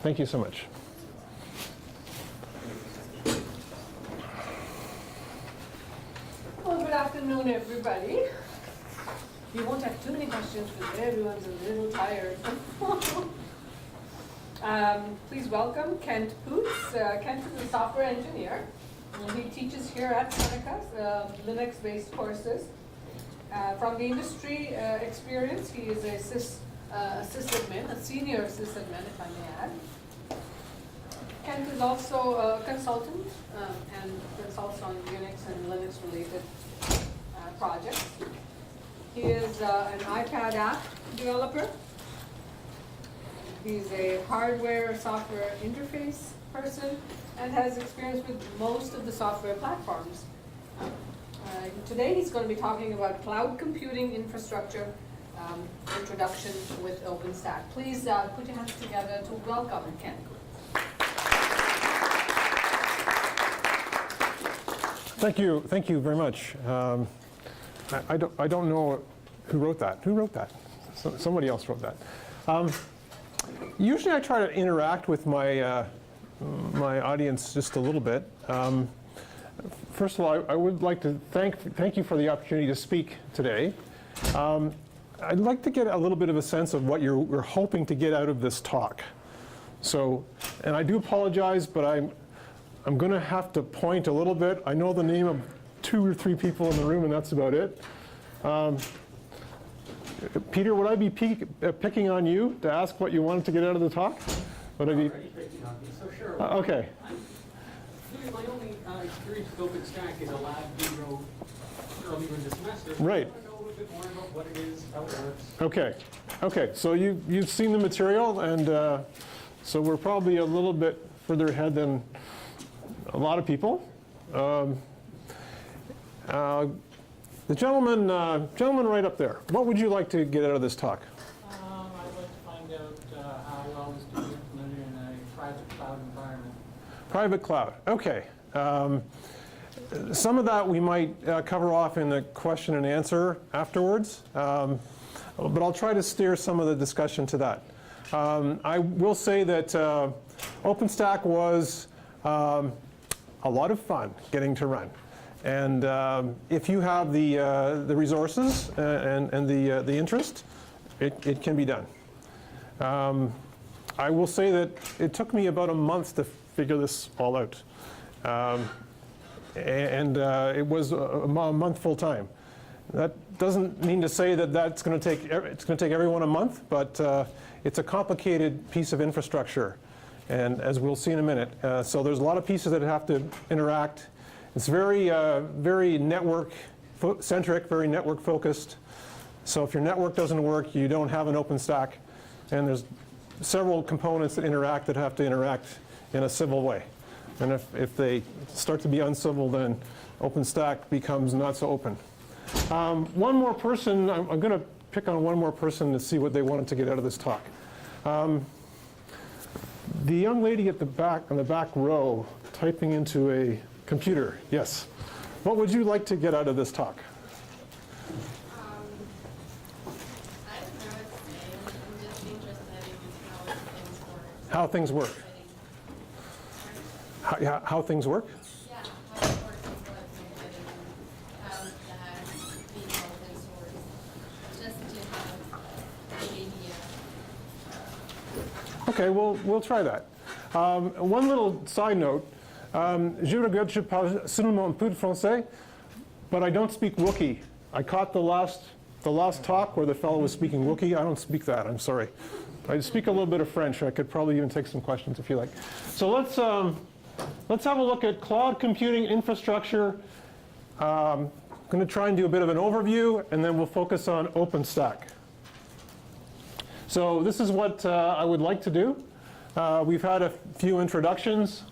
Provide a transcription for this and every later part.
Thank you so much. Well, good afternoon, everybody. We won't have too many questions because everyone's a little tired. Please welcome Kent Poots. Kent is a software engineer. He teaches here at Seneca Linux-based courses. From the industry experience, he is a sysadmin, a senior sysadmin, if I may add. Kent is also a consultant and consults on Unix and Linux-related projects. He is an iPad app developer. He's a hardware software interface person and has experience with most of the software platforms. Today he's going to be talking about cloud computing infrastructure introduction with OpenStack. Please put your hands together to welcome Kent. Thank you very much. I don't know who wrote that. Who wrote that? Somebody else wrote that. Usually I try to interact with my my audience just a little bit. First of all, I would like to thank you for the opportunity to speak today. I'd like to get a little bit of a sense of what you're hoping to get out of this talk. So, and I do apologize, but I'm going to have to point a little bit. I know the name of 2 or 3 people in the room, and that's about it. Peter, would I be picking on you to ask what you wanted to get out of the talk? Would I be? Picking on me, so sure. Okay. Really, my only experience with OpenStack is a lab we wrote earlier in the semester. Right. I want to know a little bit more about what it is, how it works. Okay. Okay. So you've seen the material, and so we're probably a little bit further ahead than a lot of people. The gentleman right up there, what would you like to get out of this talk? I'd like to find out how well this can be implemented in a private cloud environment. Private cloud. Okay. Some of that we might cover off in the question and answer afterwards, but I'll try to steer some of the discussion to that. I will say that OpenStack was a lot of fun getting to run. And if you have the resources and the interest, it can be done. I will say that it took me about a month to figure this all out. It was a month full time. That doesn't mean to say that it's going to take everyone a month, but it's a complicated piece of infrastructure, and as we'll see in a minute. So there's a lot of pieces that have to interact. It's very network-centric, very network-focused. So if your network doesn't work, you don't have an OpenStack. And there's several components that have to interact in a civil way. And if they start to be uncivil, then OpenStack becomes not so open. One more person, I'm going to pick on one more person to see what they wanted to get out of this talk. The young lady at the back, on the back row, typing into a computer. Yes. What would you like to get out of this talk? I don't know what to say. I'm just interested in How things work. How things work? Yeah, how it works is what I'm interested in. How that being open source. Just to have an idea. Okay, we'll try that. One little side note. Je regrette, je parle seulement un peu de français, but I don't speak Wookiee. I caught the last talk where the fellow was speaking Wookiee. I don't speak that. I'm sorry. I speak a little bit of French. I could probably even take some questions if you like. So let's have a look at cloud computing infrastructure. I'm going to try and do a bit of an overview, and then we'll focus on OpenStack. So this is what I would like to do. We've had a few introductions.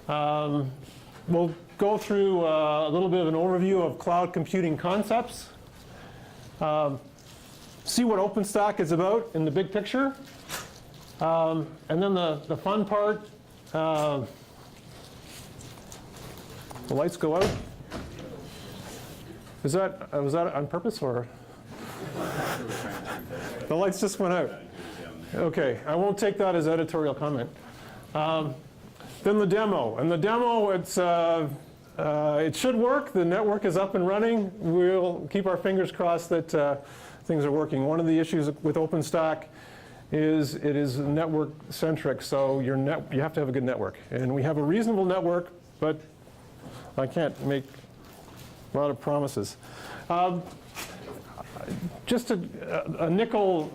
We'll go through a little bit of an overview of cloud computing concepts. See what OpenStack is about in the big picture. And then the fun part. The lights go out. Was that on purpose, or? The lights just went out. Okay, I won't take that as editorial comment. Then the demo. And the demo, it should work. The network is up and running. We'll keep our fingers crossed that things are working. One of the issues with OpenStack is it is network centric, so you have to have a good network. And we have a reasonable network, but I can't make a lot of promises. Just a nickel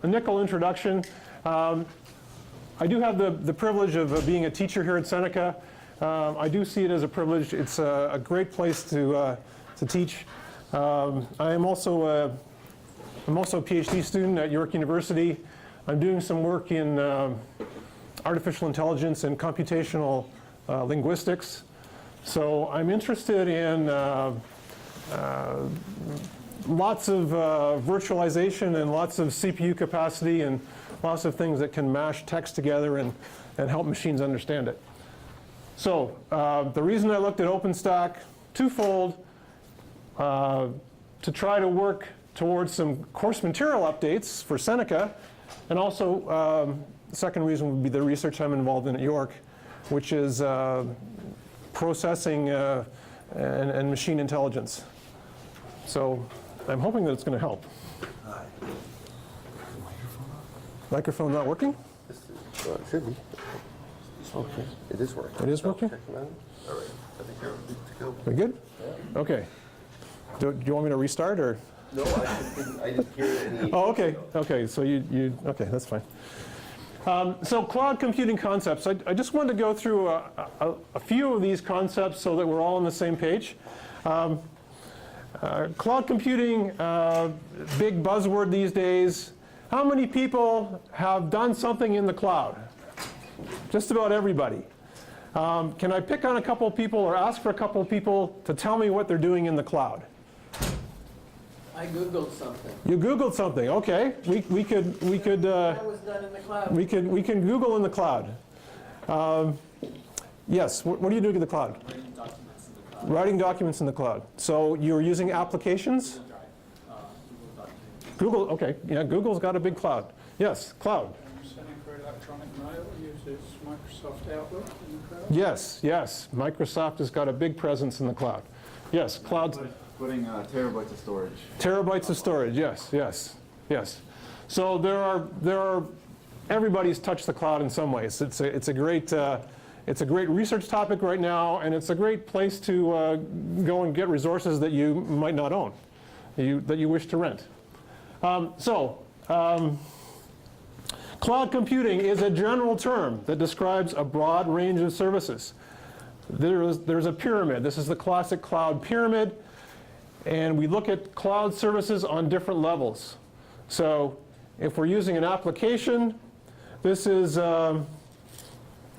introduction. I do have the privilege of being a teacher here at Seneca. I do see it as a privilege. It's a great place to teach. I'm also a PhD student at York University. I'm doing some work in artificial intelligence and computational linguistics. So I'm interested in lots of virtualization and lots of CPU capacity and lots of things that can mash text together and help machines understand it. So the reason I looked at OpenStack, twofold, to try to work towards some course material updates for Seneca, and also the second reason would be the research I'm involved in at York, which is processing and machine intelligence. So I'm hoping that it's going to help. Microphone not working? It should be. Okay, it is working. It is working? All right, I think you're good to go. We good? Okay. Do you want me to restart or? No, I didn't hear any. Oh, okay. Okay. So okay, that's fine. So cloud computing concepts. I just wanted to go through a few of these concepts so that we're all on the same page. Cloud computing, big buzzword these days. How many people have done something in the cloud? Just about everybody. Can I pick on a couple of people or ask for a couple of people to tell me what they're doing in the cloud? I Googled something. You Googled something, okay. We could That was done in the cloud. we can Google in the cloud. Yes, what are you doing in the cloud? Writing documents in the cloud. Writing documents in the cloud. So you're using applications? Google Documents. Google, okay, yeah, Google's got a big cloud. Yes, cloud. Seneca Electronic Mail uses Microsoft Outlook in the cloud. Yes, yes, Microsoft has got a big presence in the cloud. Yes, clouds. Putting terabytes of storage. Terabytes of storage, yes, yes, yes. So there are everybody's touched the cloud in some ways. It's a great research topic right now, and it's a great place to go and get resources that you might not own, that you wish to rent. Cloud computing is a general term that describes a broad range of services. There's a pyramid. This is the classic cloud pyramid. And we look at cloud services on different levels. So if we're using an application, this is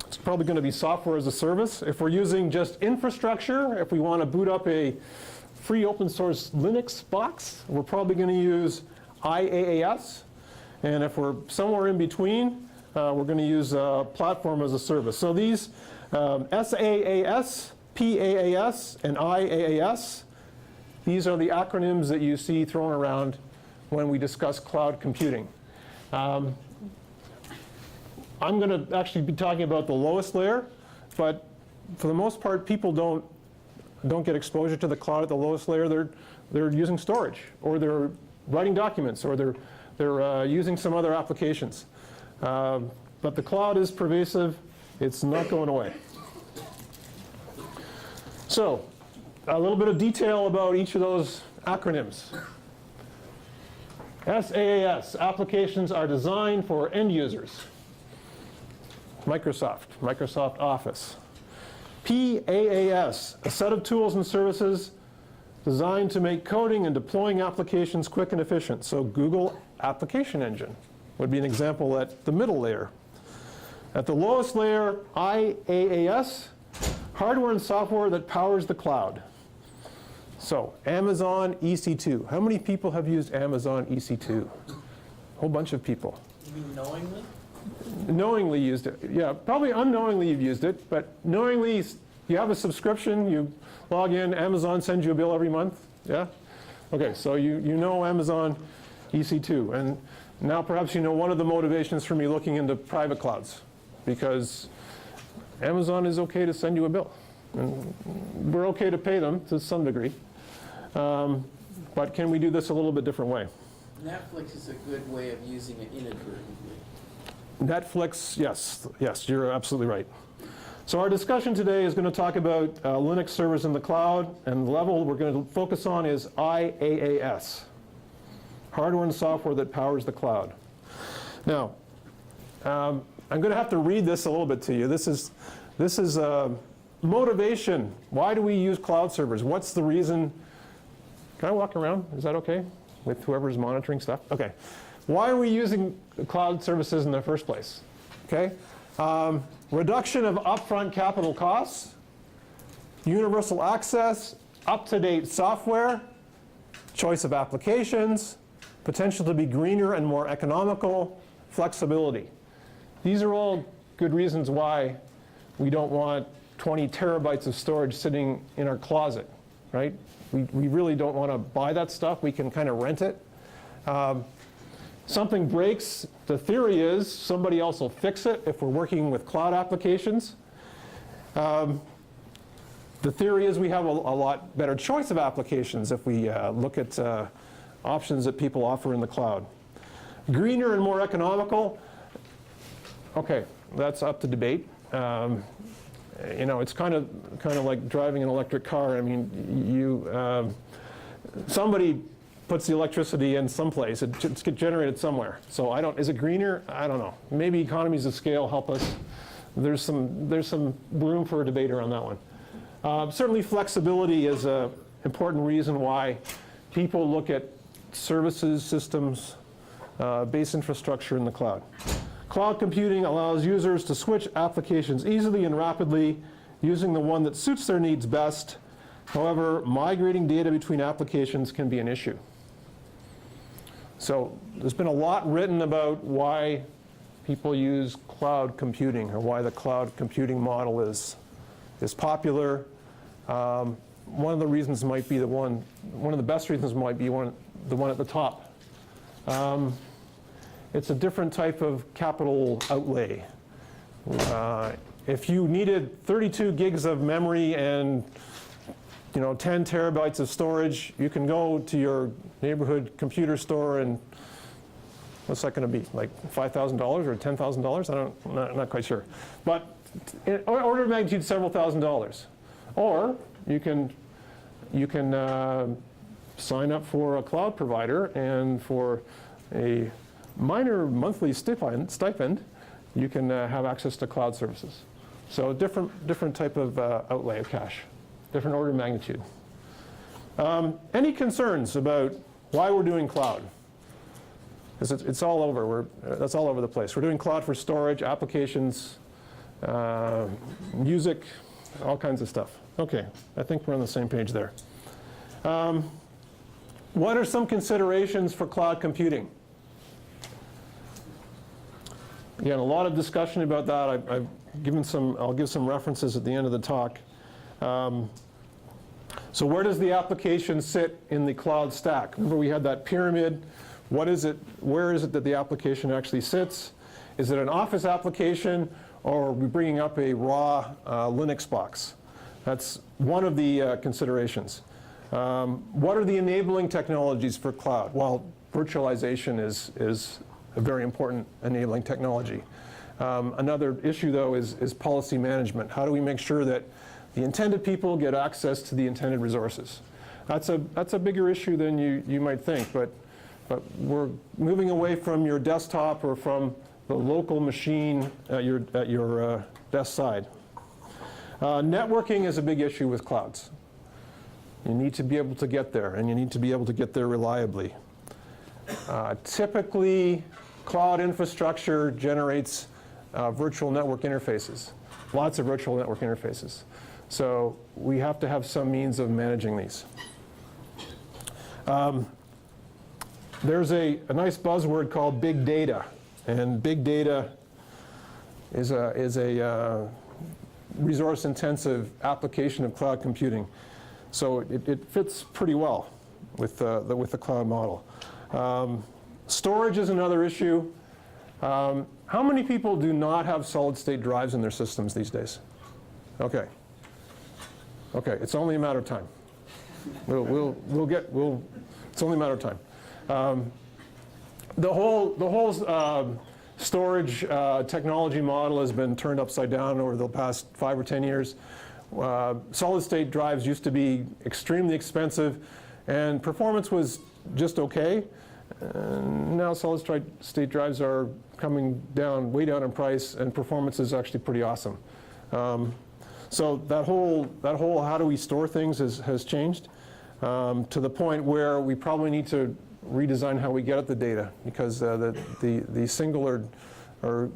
it's probably going to be software as a service. If we're using just infrastructure, if we want to boot up a free open source Linux box, we're probably going to use IaaS. And if we're somewhere in between, we're going to use platform as a service. So these SaaS, PaaS, and IaaS, these are the acronyms that you see thrown around when we discuss cloud computing. I'm going to actually be talking about the lowest layer, but for the most part, people don't get exposure to the cloud at the lowest layer. They're using storage, or they're writing documents, or they're using some other applications. But the cloud is pervasive. It's not going away. So a little bit of detail about each of those acronyms. SaaS, applications are designed for end users. Microsoft Office. PaaS, a set of tools and services designed to make coding and deploying applications quick and efficient. So Google Application Engine would be an example at the middle layer. At the lowest layer, IaaS, hardware and software that powers the cloud. So Amazon EC2. How many people have used Amazon EC2? A whole bunch of people. You mean knowingly? Knowingly used it. Yeah, probably unknowingly you've used it, but knowingly you have a subscription, you log in, Amazon sends you a bill every month, yeah? Okay, so you know Amazon EC2. And Now perhaps you know one of the motivations for me looking into private clouds, because Amazon is okay to send you a bill. And we're okay to pay them to some degree. But can we do this a little bit different way? Netflix is a good way of using it inadvertently. Netflix, yes, you're absolutely right. So our discussion today is going to talk about Linux servers in the cloud, and the level we're going to focus on is IaaS, hardware and software that powers the cloud. Now, I'm going to have to read this a little bit to you. This is motivation. Why do we use cloud servers? What's the reason? Can I walk around? Is that okay with whoever's monitoring stuff? Okay. Why are we using cloud services in the first place? Okay. Reduction of upfront capital costs, universal access, up-to-date software, choice of applications, potential to be greener and more economical, flexibility. These are all good reasons why we don't want 20 terabytes of storage sitting in our closet, right? We really don't want to buy that stuff. We can kind of rent it. Something breaks, the theory is somebody else will fix it if we're working with cloud applications. The theory is we have a lot better choice of applications if we look at options that people offer in the cloud. Greener and more economical, okay, that's up to debate. You know, it's kind of like driving an electric car. I mean, somebody puts the electricity in someplace. It gets generated somewhere. So is it greener? I don't know. Maybe economies of scale help us. There's some room for a debate around that one. Certainly flexibility is an important reason why people look at services, systems, base infrastructure in the cloud. Cloud computing allows users to switch applications easily and rapidly using the one that suits their needs best. However, migrating data between applications can be an issue. So there's been a lot written about why people use cloud computing, or why the cloud computing model is popular. One of the reasons might be one of the best reasons might be the one at the top. It's a different type of capital outlay. If you needed 32 gigs of memory and 10 terabytes of storage, you can go to your neighborhood computer store and what's that going to be, like $5,000 or $10,000? I'm not quite sure. But in order of magnitude, several $1,000s. Or you can sign up for a cloud provider, and for a minor monthly stipend, you can have access to cloud services. So different type of outlay of cash, different order of magnitude. Any concerns about why we're doing cloud? Because it's all over. That's all over the place. We're doing cloud for storage, applications, music, all kinds of stuff. Okay, I think we're on the same page there. What are some considerations for cloud computing? Again, a lot of discussion about that. I'll give some references at the end of the talk. So where does the application sit in the cloud stack? Remember, we had that pyramid. What is it? Where is it that the application actually sits? Is it an Office application, or are we bringing up a raw Linux box? That's one of the considerations. What are the enabling technologies for cloud? Well, virtualization is a very important enabling technology. Another issue, though, is policy management. How do we make sure that the intended people get access to the intended resources? That's a bigger issue than you might think, but we're moving away from your desktop or from the local machine at your desk side. Networking is a big issue with clouds. You need to be able to get there, and you need to be able to get there reliably. Typically, cloud infrastructure generates virtual network interfaces, lots of virtual network interfaces. So we have to have some means of managing these. There's a nice buzzword called big data, and big data is a resource-intensive application of cloud computing. So it fits pretty well with the cloud model. Storage is another issue. How many people do not have solid-state drives in their systems these days? Okay. Okay, it's only a matter of time. It's only a matter of time. The whole storage technology model has been turned upside down over the past 5 or 10 years. Solid-state drives used to be extremely expensive, and performance was just okay. And now solid-state drives are coming down, way down in price, and performance is actually pretty awesome. So that whole how do we store things has changed to the point where we probably need to redesign how we get at the data, because the single or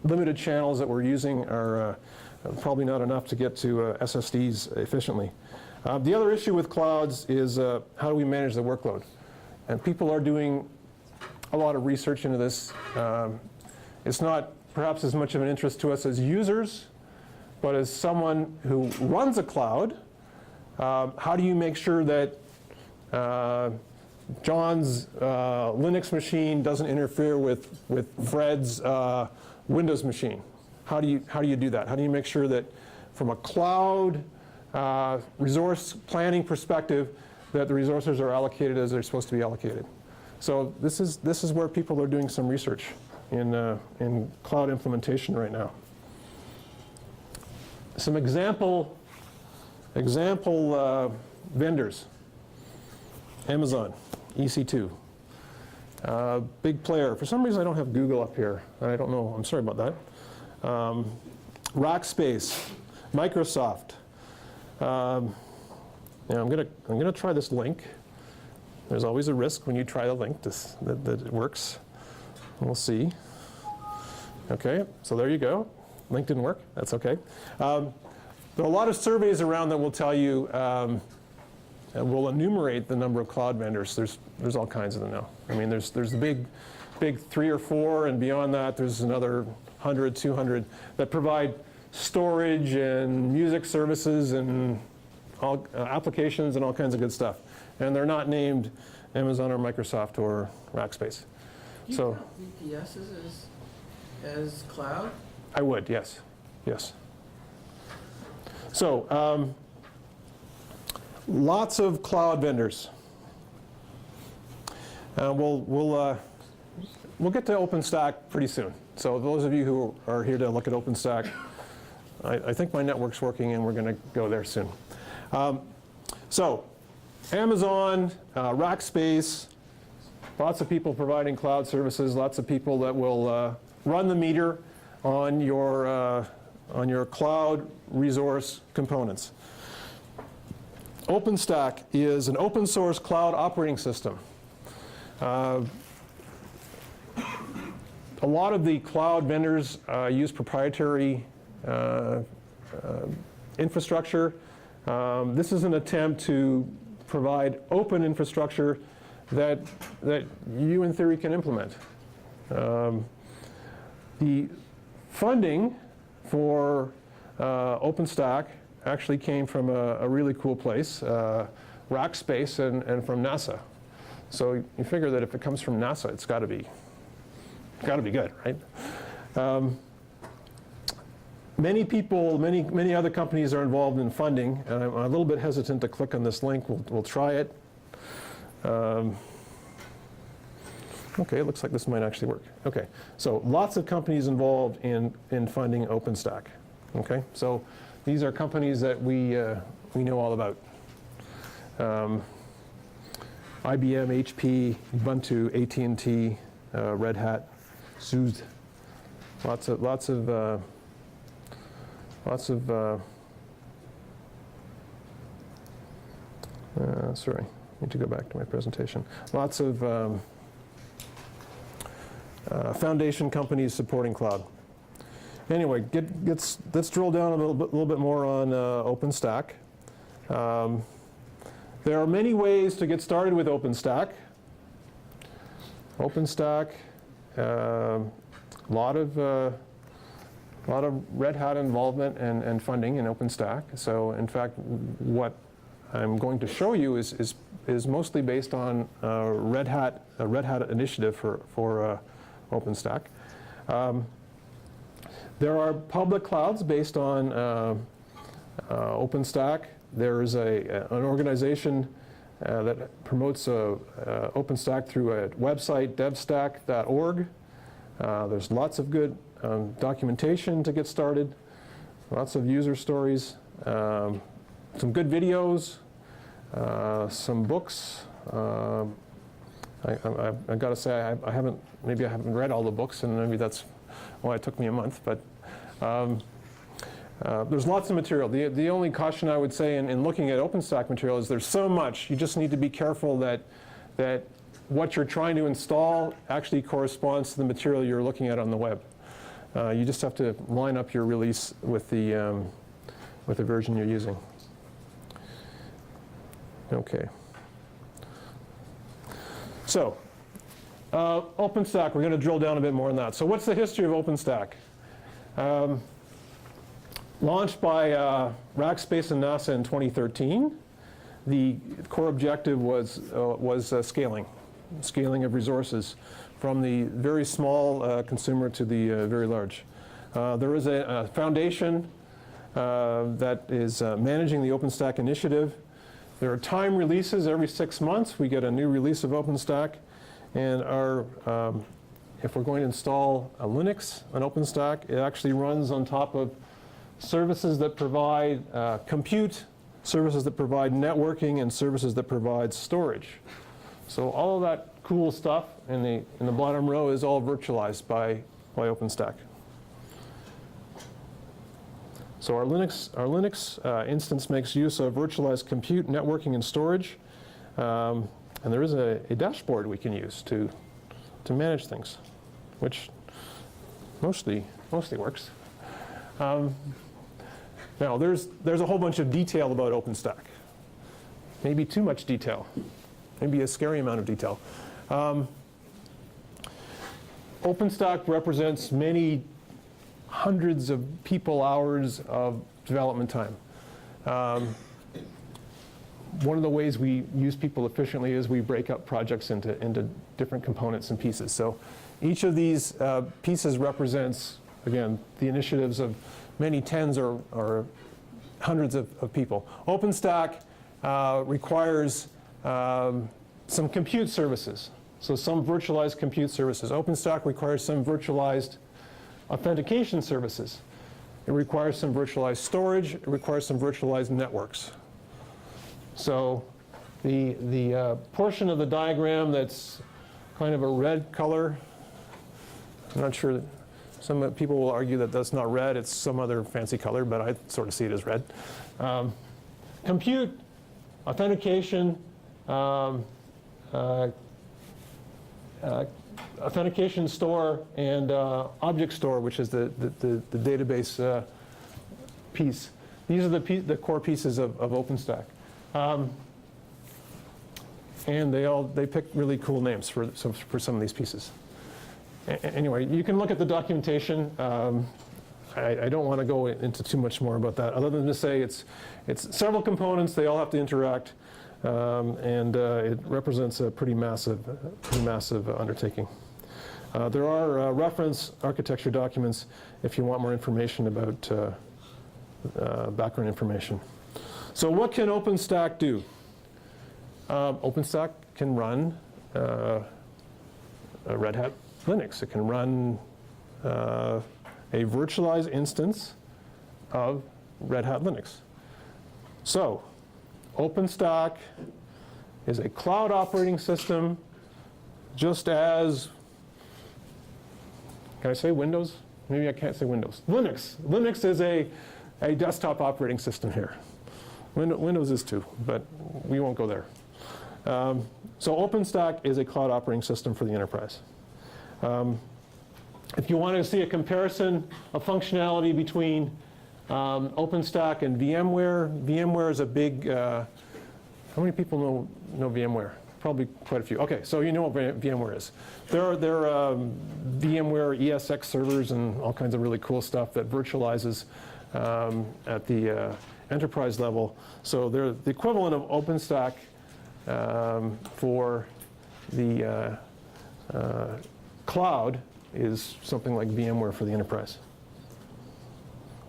limited channels that we're using are probably not enough to get to SSDs efficiently. The other issue with clouds is how do we manage the workload? And people are doing a lot of research into this. It's not perhaps as much of an interest to us as users, but as someone who runs a cloud, how do you make sure that John's Linux machine doesn't interfere with Fred's Windows machine? How do you do that? How do you make sure that from a cloud resource planning perspective that the resources are allocated as they're supposed to be allocated? So this is where people are doing some research in cloud implementation right now. Some example vendors. Amazon, EC2. Big player. For some reason I don't have Google up here. I don't know. I'm sorry about that. Rackspace, Microsoft. Now I'm gonna try this link. There's always a risk when you try the link that it works. We'll see. Okay, so there you go. Link didn't work. That's okay. There are a lot of surveys around that will tell you, and will enumerate the number of cloud vendors. There's all kinds of them now. I mean, there's the big 3 or 4, and beyond that, there's another 100, 200 that provide storage and music services and all applications and all kinds of good stuff. And they're not named Amazon or Microsoft or Rackspace. So You count VPSs as cloud? I would, yes, yes. So lots of cloud vendors. We'll get to OpenStack pretty soon. So those of you who are here to look at OpenStack, I think my network's working and we're going to go there soon. So Amazon, Rackspace, lots of people providing cloud services, lots of people that will run the meter on your cloud resource components. OpenStack is an open source cloud operating system. A lot of the cloud vendors use proprietary infrastructure. This is an attempt to provide open infrastructure that you, in theory, can implement. The funding for OpenStack actually came from a really cool place, Rackspace, and from NASA. So you figure that if it comes from NASA, it's got to be good, right? Many people, many other companies are involved in funding, and I'm a little bit hesitant to click on this link. We'll try it. Okay, it looks like this might actually work. Okay, so lots of companies involved in funding OpenStack. Okay, so these are companies that we know all about. IBM, HP, Ubuntu, AT&T, Red Hat, SUSE. Sorry, I need to go back to my presentation. Lots of foundation companies supporting cloud. Anyway, let's drill down a little bit more on OpenStack. There are many ways to get started with OpenStack. OpenStack, a lot of Red Hat involvement and funding in OpenStack. So in fact, what I'm going to show you is mostly based on a Red Hat initiative for OpenStack. There are public clouds based on OpenStack. There's an organization that promotes OpenStack through a website, devstack.org. There's lots of good documentation to get started, lots of user stories, some good videos, some books. I've got to say, maybe I haven't read all the books, and maybe that's why it took me a month, but there's lots of material. The only caution I would say in looking at OpenStack material is there's so much. You just need to be careful that what you're trying to install actually corresponds to the material you're looking at on the web. You just have to line up your release with the version you're using. Okay. So, OpenStack, we're going to drill down a bit more on that. So what's the history of OpenStack? Launched by Rackspace and NASA in 2013, the core objective was scaling of resources from the very small consumer to the very large. There is a foundation that is managing the OpenStack initiative. There are time releases every 6 months. We get a new release of OpenStack. And if we're going to install a Linux on OpenStack, it actually runs on top of services that provide compute, services that provide networking, and services that provide storage. So all of that cool stuff in the bottom row is all virtualized by OpenStack. So our Linux instance makes use of virtualized compute, networking, and storage. And there is a dashboard we can use to manage things, which mostly works. Now, there's a whole bunch of detail about OpenStack. Maybe too much detail. Maybe a scary amount of detail. OpenStack represents many hundreds of people hours of development time. One of the ways we use people efficiently is we break up projects into different components and pieces. So each of these pieces represents, again, the initiatives of many tens or hundreds of people. OpenStack requires some compute services, so some virtualized compute services. OpenStack requires some virtualized authentication services. It requires some virtualized storage. It requires some virtualized networks. So the portion of the diagram that's kind of a red color, I'm not sure, some people will argue that that's not red, it's some other fancy color, but I sort of see it as red. Compute, authentication, authentication store, and object store, which is the database piece. These are the core pieces of OpenStack. And they pick really cool names for some of these pieces. Anyway, you can look at the documentation. I don't want to go into too much more about that, other than to say it's several components. They all have to interact, and it represents a pretty massive undertaking. There are reference architecture documents if you want more information about background information. So what can OpenStack do? OpenStack can run a Red Hat Linux. It can run a virtualized instance of Red Hat Linux. So OpenStack is a cloud operating system, just as, can I say Windows? Maybe I can't say Windows. Linux. Linux is a desktop operating system here. Windows is too, but we won't go there. So OpenStack is a cloud operating system for the enterprise. If you want to see a comparison of functionality between OpenStack and VMware, VMware is a big, how many people know VMware? Probably quite a few. Okay, so you know what VMware is. There are VMware ESX servers and all kinds of really cool stuff that virtualizes at the enterprise level. So they're the equivalent of OpenStack for the cloud is something like VMware for the enterprise.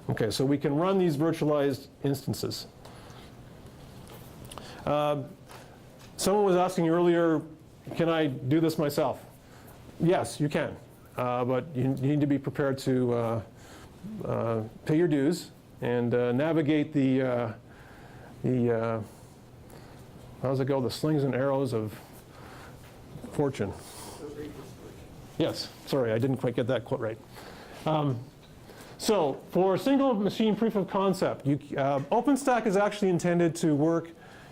Okay, so we can run these virtualized instances. Someone was asking earlier, can I do this myself? Yes, you can, but you need to be prepared to pay your dues and navigate the how does it go? The slings and arrows of fortune. Yes, sorry, I didn't quite get that quote right. So for a single machine proof of concept, OpenStack is actually intended to work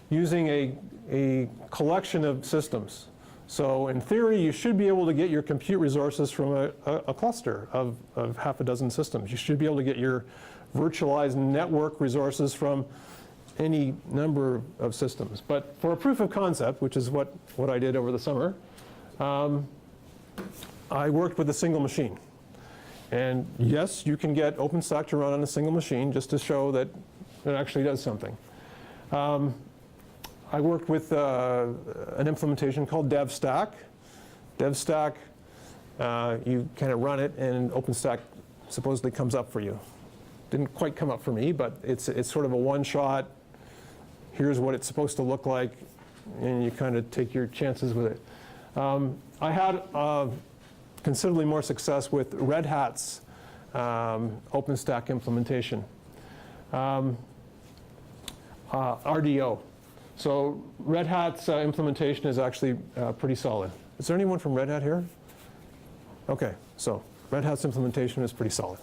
using a collection of systems. So in theory, you should be able to get your compute resources from a cluster of half a dozen systems. You should be able to get your virtualized network resources from any number of systems. But for a proof of concept, which is what I did over the summer, I worked with a single machine. And yes, you can get OpenStack to run on a single machine just to show that it actually does something. I worked with an implementation called DevStack. DevStack, you kind of run it and OpenStack supposedly comes up for you. Didn't quite come up for me, but it's sort of a one-shot, here's what it's supposed to look like, and you kind of take your chances with it. I had considerably more success with Red Hat's OpenStack implementation. RDO. So Red Hat's implementation is actually pretty solid. Is there anyone from Red Hat here? Okay, so Red Hat's implementation is pretty solid.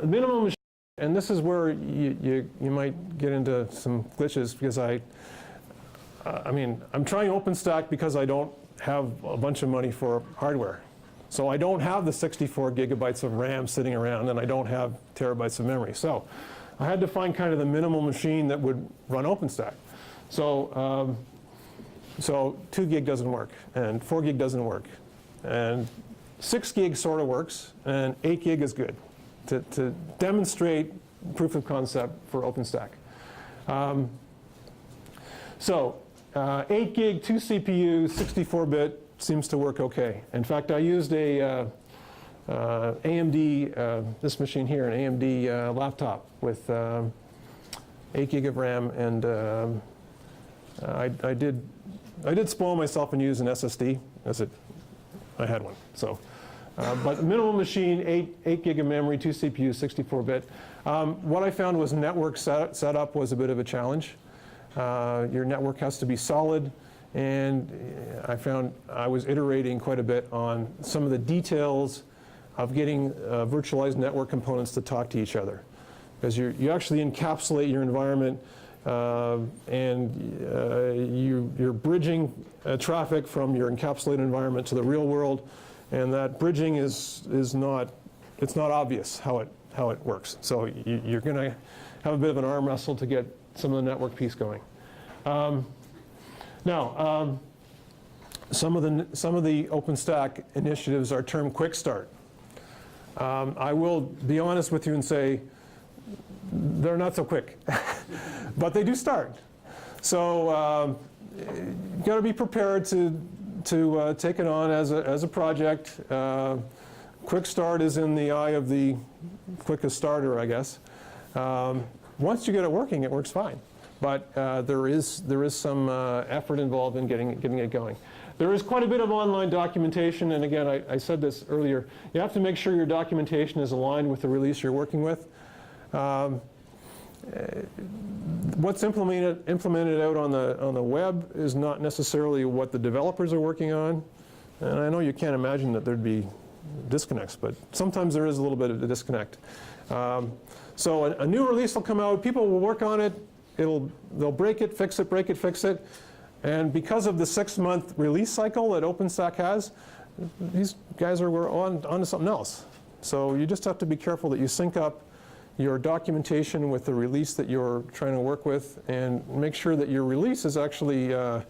Minimum machine, and this is where you might get into some glitches because I mean, I'm trying OpenStack because I don't have a bunch of money for hardware. So I don't have the 64 gigabytes of RAM sitting around, and I don't have terabytes of memory. So I had to find kind of the minimal machine that would run OpenStack. So, so 2 gig doesn't work, and 4 gig doesn't work. And 6 gig sort of works, and 8 gig is good to demonstrate proof of concept for OpenStack. 8 gig, 2 CPUs, 64-bit seems to work okay. In fact, I used a AMD, this machine here, an AMD laptop with 8 gig of RAM, and I did spoil myself and use an SSD, I had one. So, but minimum machine, 8 gig of memory, 2 CPUs, 64-bit. What I found was network setup was a bit of a challenge. Your network has to be solid, and I found I was iterating quite a bit on some of the details of getting virtualized network components to talk to each other. Because you actually encapsulate your environment and you're bridging traffic from your encapsulated environment to the real world, and that bridging is not obvious how it works. So you're going to have a bit of an arm wrestle to get some of the network piece going. Now, some of the OpenStack initiatives are termed quick start. I will be honest with you and say they're not so quick, but they do start. So you've got to be prepared to take it on as a project. Quick start is in the eye of the quickest starter, I guess. Once you get it working, it works fine. But there is some effort involved in getting it going. There is quite a bit of online documentation, and again, I said this earlier. You have to make sure your documentation is aligned with the release you're working with. What's implemented out on the web is not necessarily what the developers are working on. And I know you can't imagine that there'd be disconnects, but sometimes there is a little bit of a disconnect. So a new release will come out, people will work on it, they'll break it, fix it, break it, fix it. And because of the 6-month release cycle that OpenStack has, these guys are on to something else. So you just have to be careful that you sync up your documentation with the release that you're trying to work with, and make sure that your release is actually I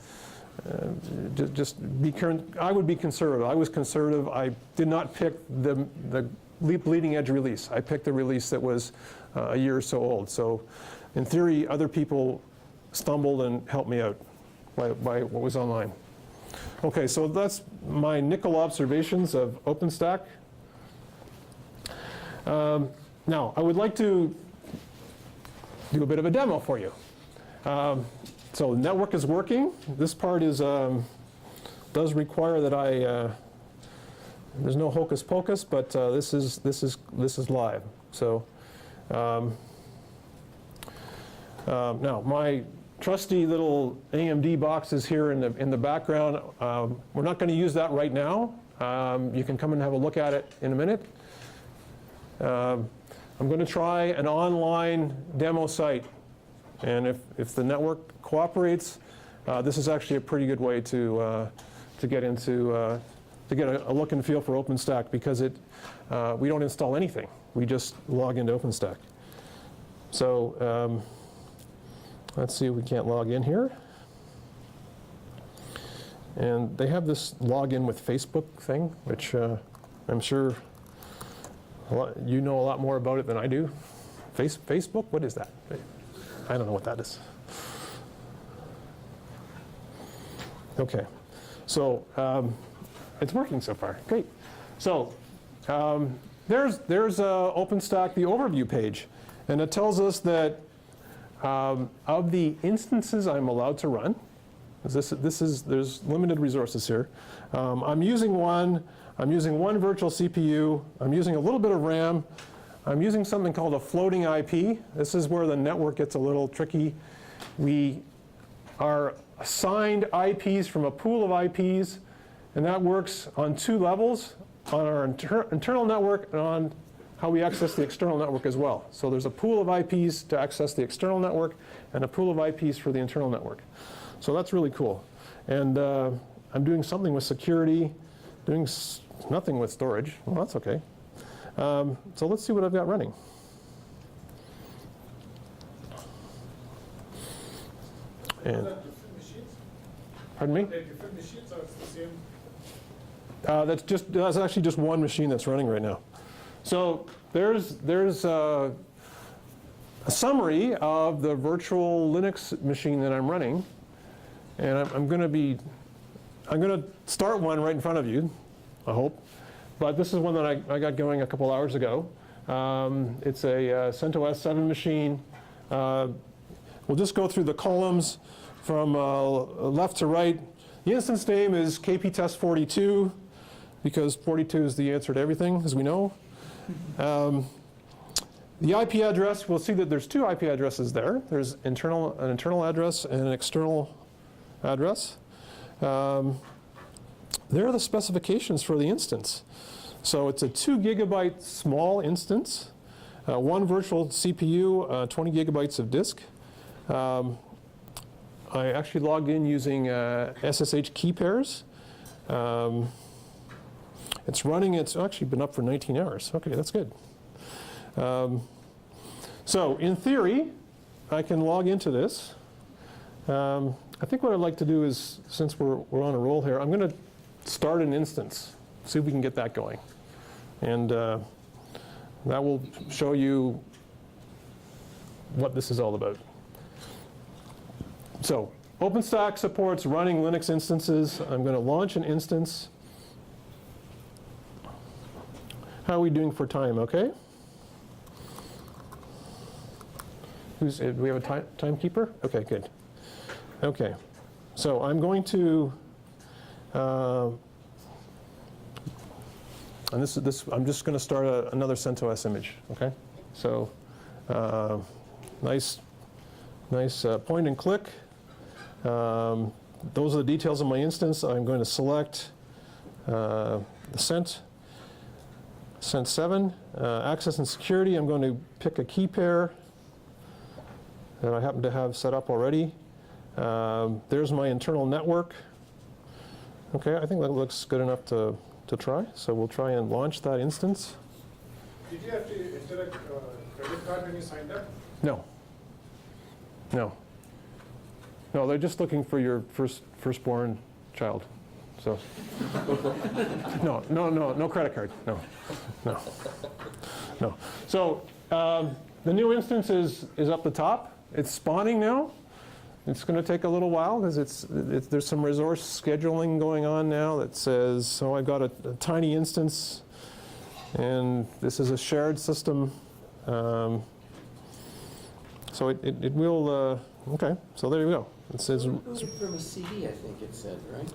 would be conservative. I was conservative. I did not pick the bleeding edge release. I picked a release that was a year or so old. So in theory, other people stumbled and helped me out by what was online. Okay, so that's my nickel observations of OpenStack. Now, I would like to do a bit of a demo for you. So the network is working. This part is does require that there's no hocus pocus, but this is live. So now my trusty little AMD box is here in the background. We're not going to use that right now. You can come and have a look at it in a minute. I'm going to try an online demo site, and if the network cooperates, this is actually a pretty good way to get into to get a look and feel for OpenStack, because we don't install anything. We just log into OpenStack. So let's see if we can't log in here. And they have this login with Facebook thing, which I'm sure you know a lot more about it than I do. Facebook? What is that? I don't know what that is. Okay, so it's working so far. Great. So there's OpenStack, the overview page, and it tells us that of the instances I'm allowed to run, there's limited resources here. I'm using one virtual CPU. I'm using a little bit of RAM. I'm using something called a floating IP. This is where the network gets a little tricky. We are assigned IPs from a pool of IPs, and that works on two levels, on our internal network and on how we access the external network as well. So there's a pool of IPs to access the external network and a pool of IPs for the internal network. So that's really cool. And I'm doing something with security, doing nothing with storage. Well, that's okay. So let's see what I've got running. And, pardon me? That's actually just one machine that's running right now. So there's a summary of the virtual Linux machine that I'm running, and I'm going to start one right in front of you, I hope. But this is one that I got going a couple hours ago. It's a CentOS 7 machine. We'll just go through the columns from left to right. The instance name is kptest42, because 42 is the answer to everything, as we know. The IP address, we'll see that there's two IP addresses there. There's an internal address and an external address. There are the specifications for the instance. So it's a 2 gigabyte small instance, one virtual CPU, 20 gigabytes of disk. I actually logged in using SSH key pairs. It's running, it's actually been up for 19 hours. Okay, that's good. So in theory, I can log into this. I think what I'd like to do is, since we're on a roll here, I'm going to start an instance, see if we can get that going. And that will show you what this is all about. So OpenStack supports running Linux instances. I'm going to launch an instance. How are we doing for time, okay? Do we have a timekeeper? Okay, good. Okay, so I'm going to, and I'm just going to start another CentOS image, okay? So nice point and click. Those are the details of my instance. I'm going to select the CENT7, access and security. I'm going to pick a key pair that I happen to have set up already. There's my internal network. Okay, I think that looks good enough to try. So we'll try and launch that instance. Did you have to enter a credit card when you signed up? No. No. No, they're just looking for your firstborn child. So, no credit card, no. So the new instance is up the top. It's spawning now. It's going to take a little while because there's some resource scheduling going on now that says, so I've got a tiny instance, and this is a shared system. So it will, okay, so there you go. It says, Booted from a CD, I think it said, right?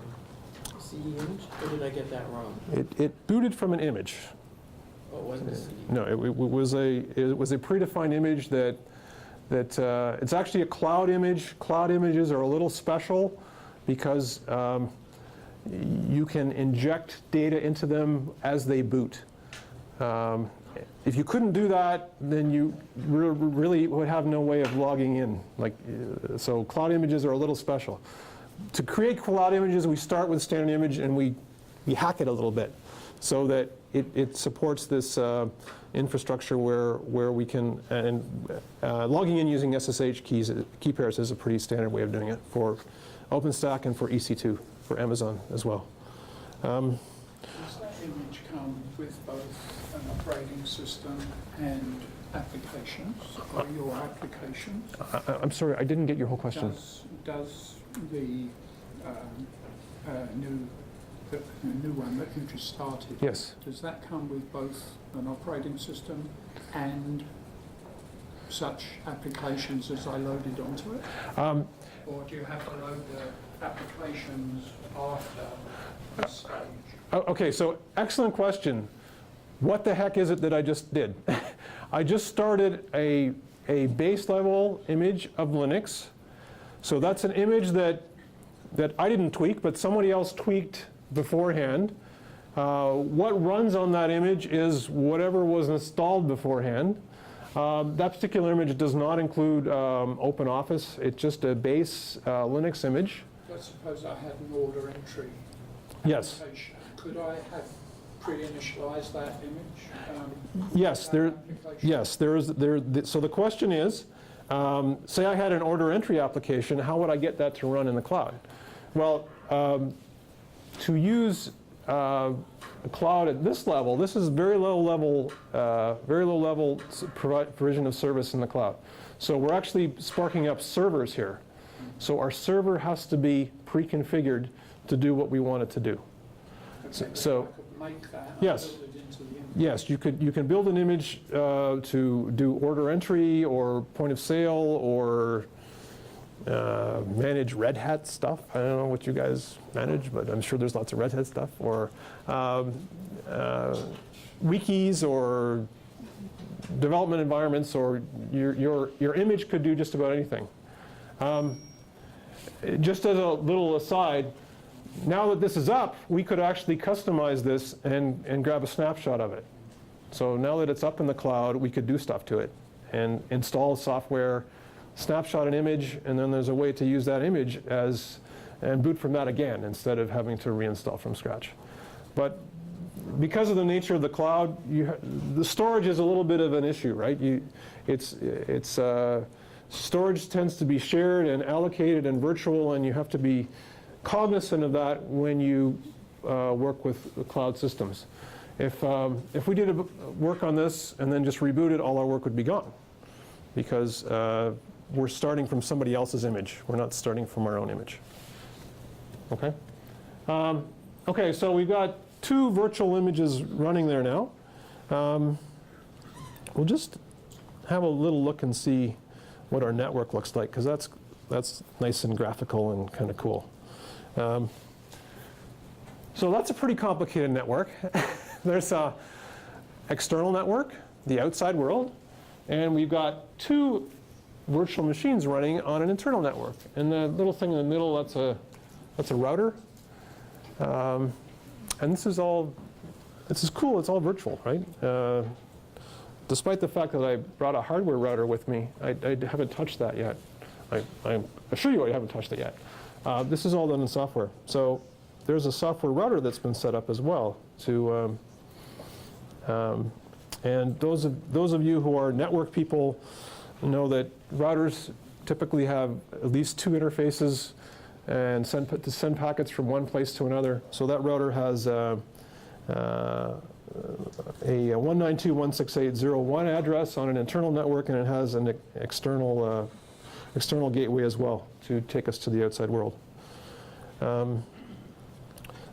A CD image? Or did I get that wrong? it booted from an image. Oh, it wasn't a CD. No, it was a predefined image that it's actually a cloud image. Cloud images are a little special because you can inject data into them as they boot. If you couldn't do that, then you really would have no way of logging in. So cloud images are a little special. To create cloud images, we start with standard image and we hack it a little bit so that it supports this infrastructure where we can, and logging in using SSH key pairs is a pretty standard way of doing it for OpenStack and for EC2, for Amazon as well. Does that image come with both an operating system and applications, or your applications? I'm sorry, I didn't get your whole question. Does the new one that you just started, Yes. does that come with both an operating system and such applications as I loaded onto it? Or do you have to load the applications after this stage? Okay, so excellent question. What the heck is it that I just did? I just started a base level image of Linux. So that's an image that I didn't tweak, but somebody else tweaked beforehand. What runs on that image is whatever was installed beforehand. That particular image does not include OpenOffice. It's just a base Linux image. Let's suppose I had an order entry Yes. application. Could I have pre-initialized that image? Yes, that there. application? Yes, so the question is, say I had an order entry application, how would I get that to run in the cloud? Well, to use a cloud at this level, this is very low level provision of service in the cloud. So we're actually sparking up servers here. So our server has to be pre-configured to do what we want it to do. Okay, So I could make that and yes. build it into the image. Yes, you can build an image to do order entry or point of sale or manage Red Hat stuff. I don't know what you guys manage, but I'm sure there's lots of Red Hat stuff. Or wikis or development environments, or your image could do just about anything. Just as a little aside, now that this is up, we could actually customize this and grab a snapshot of it. So now that it's up in the cloud, we could do stuff to it and install software, snapshot an image, and then there's a way to use that image and boot from that again instead of having to reinstall from scratch. But because of the nature of the cloud, the storage is a little bit of an issue, right? Storage tends to be shared and allocated and virtual, and you have to be cognizant of that when you work with cloud systems. If we did work on this and then just reboot it, all our work would be gone because we're starting from somebody else's image. We're not starting from our own image. Okay? Okay, so we've got 2 virtual images running there now. We'll just have a little look and see what our network looks like, because that's nice and graphical and kind of cool. So that's a pretty complicated network. There's an external network, the outside world, and we've got 2 virtual machines running on an internal network. And the little thing in the middle, that's a router. And this is cool, it's all virtual, right? Despite the fact that I brought a hardware router with me, I haven't touched that yet. I assure you I haven't touched it yet. This is all done in software. So there's a software router that's been set up as well to, and those of you who are network people know that routers typically have at least 2 interfaces and to send packets from one place to another. So that router has a 192.168.0.1 address on an internal network, and it has an external gateway as well to take us to the outside world.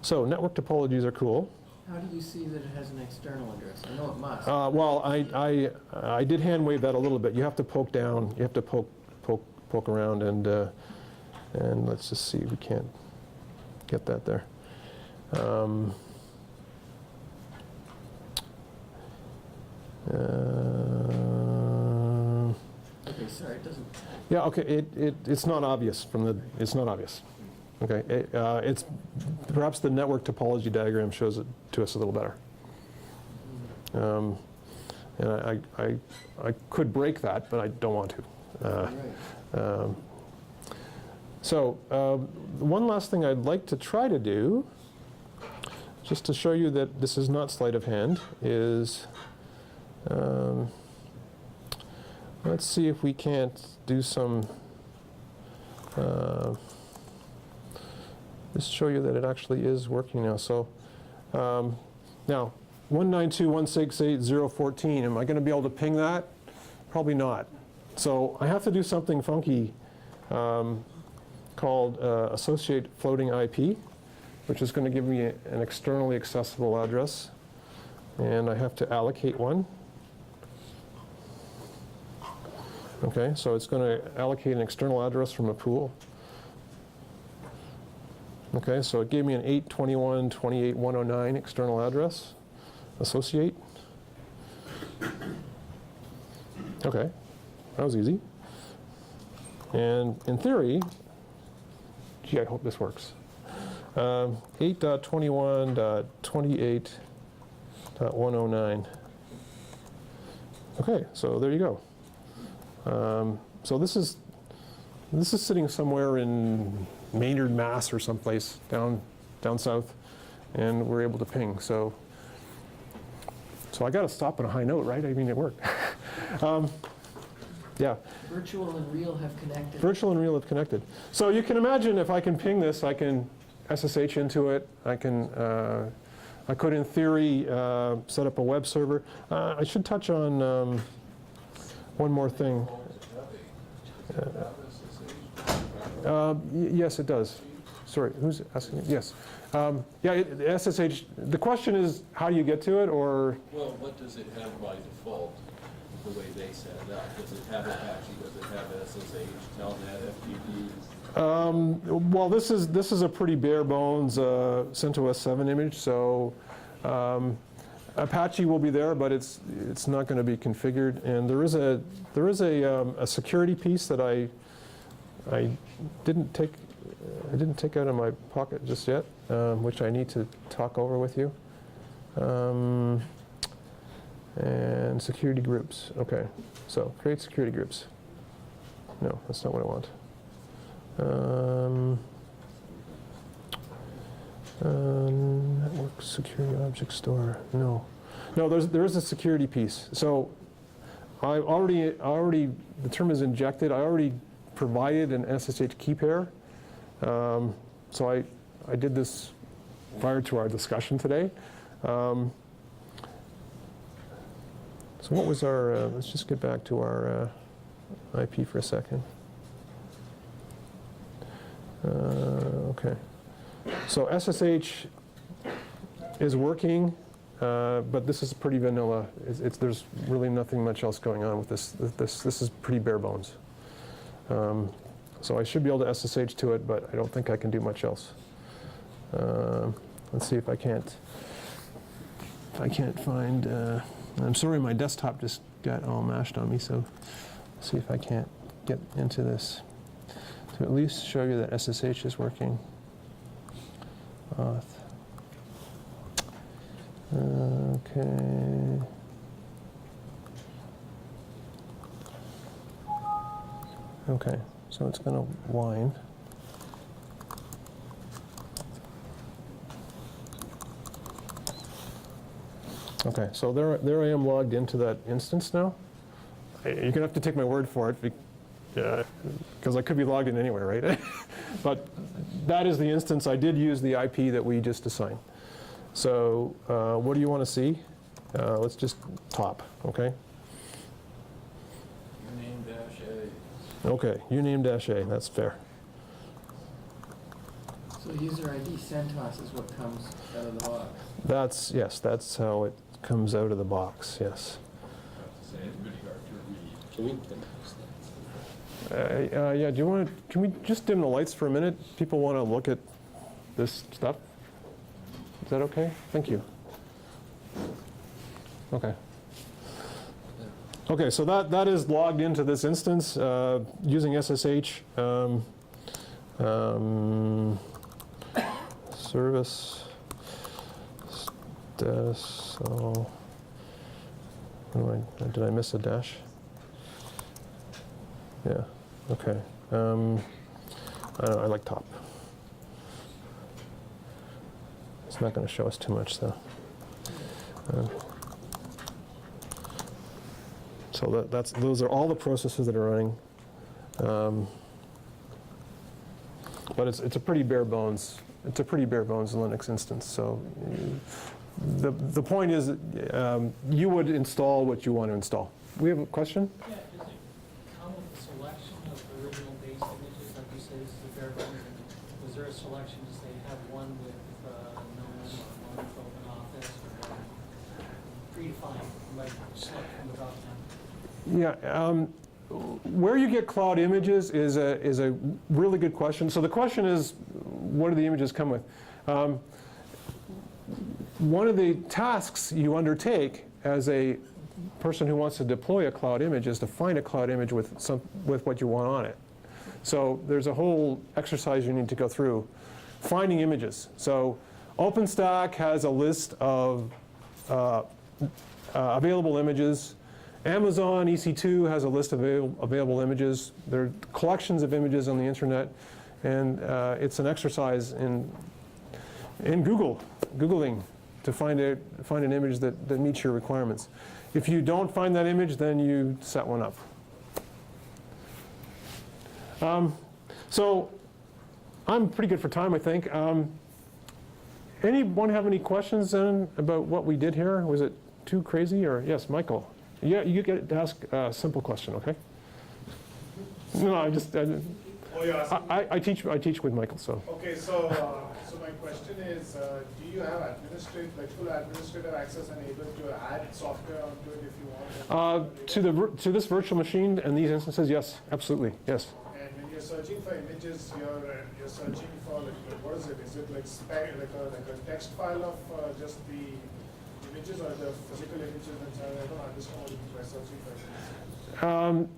So network topologies are cool. How do you see that it has an external address? I know it must. Well, I did hand wave that a little bit. You have to poke down. You have to poke around, and let's just see. We can't get that there. Okay, sorry, it doesn't. Yeah. Okay. It's not obvious from the. It's not obvious. Okay. It's perhaps the network topology diagram shows it to us a little better. And I could break that, but I don't want to. Right. So one last thing I'd like to try to do, just to show you that this is not sleight of hand, is let's see if we can't do some, just show you that it actually is working now. So now 192.168.0.14, am I going to be able to ping that? Probably not. So I have to do something funky called associate floating IP, which is going to give me an externally accessible address. And I have to allocate one. Okay, so it's going to allocate an external address from a pool. Okay, so it gave me an 8.21.28.109 external address. Associate. Okay, that was easy. And in theory, gee, I hope this works. 8.21.28.109. Okay, so there you go. So this is sitting somewhere in Maynard, Mass, or someplace down south, and we're able to ping. So I got to stop on a high note, right? I mean, it worked. Yeah. Virtual and real have connected. Virtual and real have connected. So you can imagine if I can ping this, I can SSH into it. I could, in theory, set up a web server. I should touch on one more thing. Yes, it does. Sorry, who's asking? Yes. Yeah, SSH. The question is, how do you get to it, or? Well, what does it have by default, the way they set it up? Does it have Apache? Does it have SSH, Telnet, FTP? Well, this is a pretty bare bones CentOS 7 image, so Apache will be there, but it's not going to be configured. And there is a security piece that I didn't take out of my pocket just yet, which I need to talk over with you. And security groups. Okay, so create security groups. No, that's not what I want. Network security object store. No, there is a security piece. So I already the term is injected. I already provided an SSH key pair. So I did this prior to our discussion today. So what was our, let's just get back to our IP for a second. Okay. So SSH is working, but this is pretty vanilla. There's really nothing much else going on with this. This is pretty bare bones. So I should be able to SSH to it, but I don't think I can do much else. Let's see if I can't find, I'm sorry, my desktop just got all mashed on me, so let's see if I can't get into this to at least show you that SSH is working. Auth. Okay. Okay, so it's going to whine. Okay, so there I am logged into that instance now. You're going to have to take my word for it because I could be logged in anywhere, right? But that is the instance. I did use the IP that we just assigned. So what do you want to see? Let's just top, okay? Uname dash A. Okay, uname dash A, that's fair. So user ID CentOS is what comes out of the box. Yes, that's how it comes out of the box, yes. Say it's pretty hard to read. Can we Yeah, do you want to, can we just dim the lights for a minute? People want to look at this stuff. Is that okay? Thank you. Okay. Okay, so that is logged into this instance using SSH. Service status. So, did I miss a dash? Yeah. Okay. I don't know, I like top. It's not going to show us too much though. So those are all the processes that are running. But it's a pretty bare bones. It's a pretty bare bones Linux instance. So the point is that you would install what you want to install. We have a question? Yeah, does it come with a selection of the original base images, like you say, this is the bare bones? And was there a selection to say have one with GNOME or one with OpenOffice or one predefined, like select from the drop down? Yeah. Where you get cloud images is a really good question. So the question is, what do the images come with? One of the tasks you undertake as a person who wants to deploy a cloud image is to find a cloud image with what you want on it. So there's a whole exercise you need to go through, finding images. So OpenStack has a list of available images. Amazon EC2 has a list of available images. There are collections of images on the internet, and it's an exercise in Googling to find an image that meets your requirements. If you don't find that image, then you set one up. So I'm pretty good for time, I think. Anyone have any questions then about what we did here? Was it too crazy? Or yes, Michael. Yeah, you get to ask a simple question, okay? No, I teach with Michael, so. Okay, so my question is, do you have full administrative access and able to add software onto it if you want? To this virtual machine and these instances, yes, absolutely, yes. And when you're searching for images, you're searching for what is it? Is it like a text file of just the images or the physical images themselves? I don't understand what you mean by searching for images.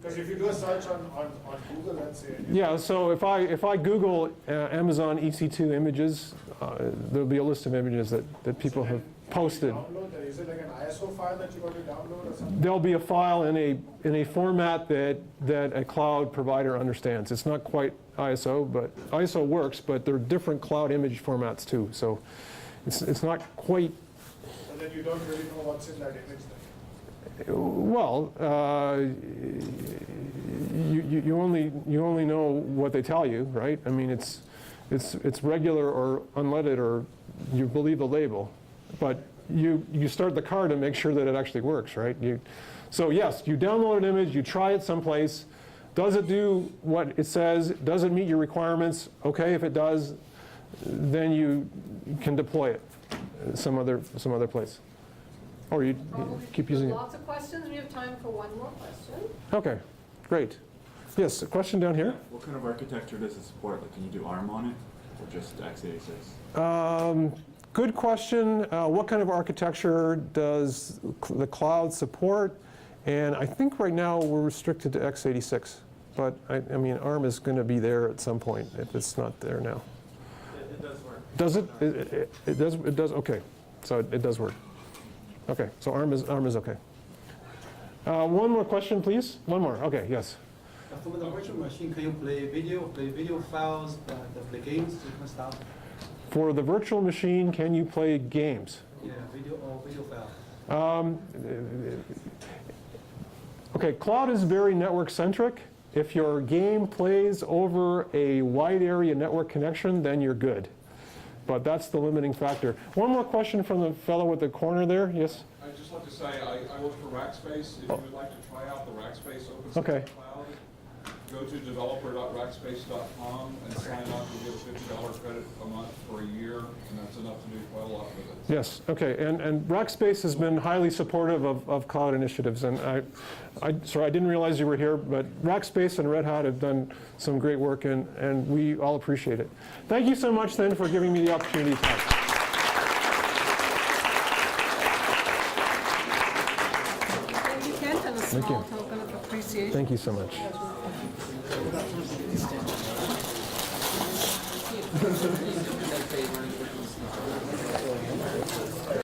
Because if you do a search on Google, let's say. Yeah, so if I Google Amazon EC2 images, there'll be a list of images that people have posted. Is it like an ISO file that you got to download or something? There'll be a file in a format that a cloud provider understands. It's not quite ISO, but ISO works, but there are different cloud image formats too. So it's not quite. And then you don't really know what's in that image then? Well, you only know what they tell you, right? I mean, it's regular or unleaded, or you believe the label, but you start the car to make sure that it actually works, right? So yes, you download an image, you try it someplace. Does it do what it says? Does it meet your requirements? Okay, if it does, then you can deploy it some other place. Or you keep using it. Lots of questions. We have time for one more question. Okay, great. Yes, a question down here. What kind of architecture does it support? Like, can you do ARM on it, or just x86? Good question. What kind of architecture does the cloud support? And I think right now we're restricted to x86. But I mean, ARM is going to be there at some point if it's not there now. It does work. Does it? It does. Okay, so it does work. Okay, so ARM is okay. One more question, please. One more. Okay, yes. For the virtual machine, can you play video files, play games, different stuff? For the virtual machine, can you play games? Yeah, video files. Okay, cloud is very network centric. If your game plays over a wide area network connection, then you're good. But that's the limiting factor. One more question from the fellow at the corner there. Yes? I'd just like to say, I work for Rackspace. If you would like to try out the Rackspace OpenStack Okay. Cloud, go to developer.rackspace.com and sign up. You'll get a $50 credit a month for a year, and that's enough to do quite a lot with it. Yes, okay. And Rackspace has been highly supportive of cloud initiatives. And sorry, I didn't realize you were here, but Rackspace and Red Hat have done some great work, and we all appreciate it. Thank you so much, then, for giving me the opportunity to talk. Thank you, Kent, and a Thank small you. token of appreciation. Thank you so much.